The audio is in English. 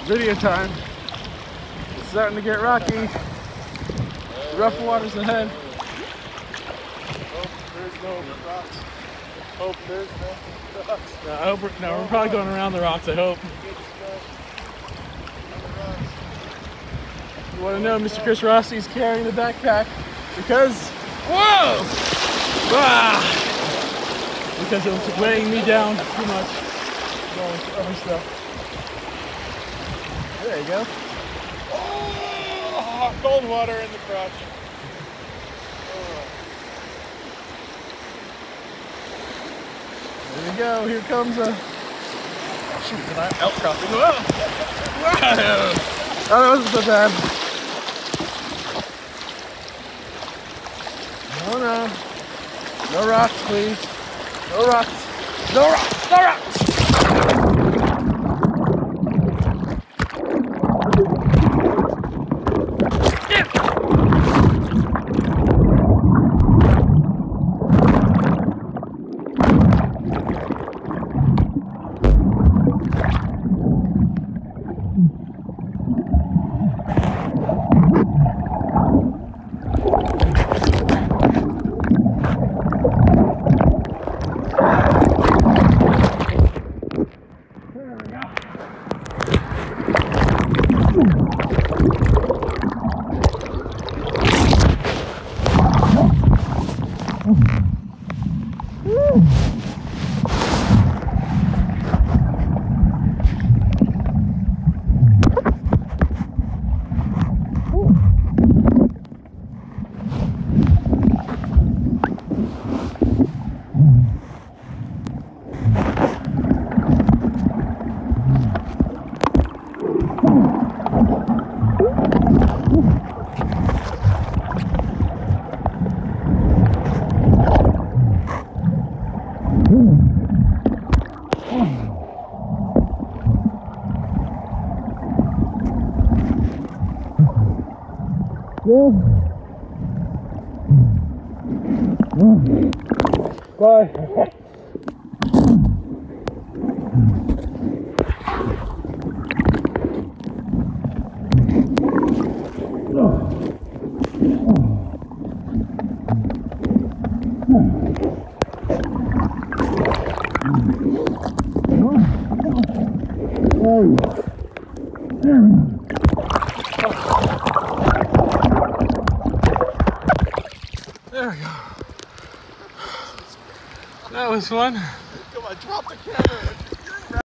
Video time. It's starting to get rocky. Rough waters ahead. Hope there's no rocks. Hope there's no rocks. We're probably going around the rocks, I hope. You want to know Mr. Chris Rossi's carrying the backpack because, whoa! Ah! Because it was weighing me down too much. Going to other stuff. There you go. Oh, cold water in the crotch. There we go. Here comes a. Oh, shoot, it's an outcropping. Whoa! Wow! Oh, that wasn't so bad. No, no. No rocks, please. No rocks. No rocks. No rocks. Bye. There we go. That was fun. Come on, drop the camera.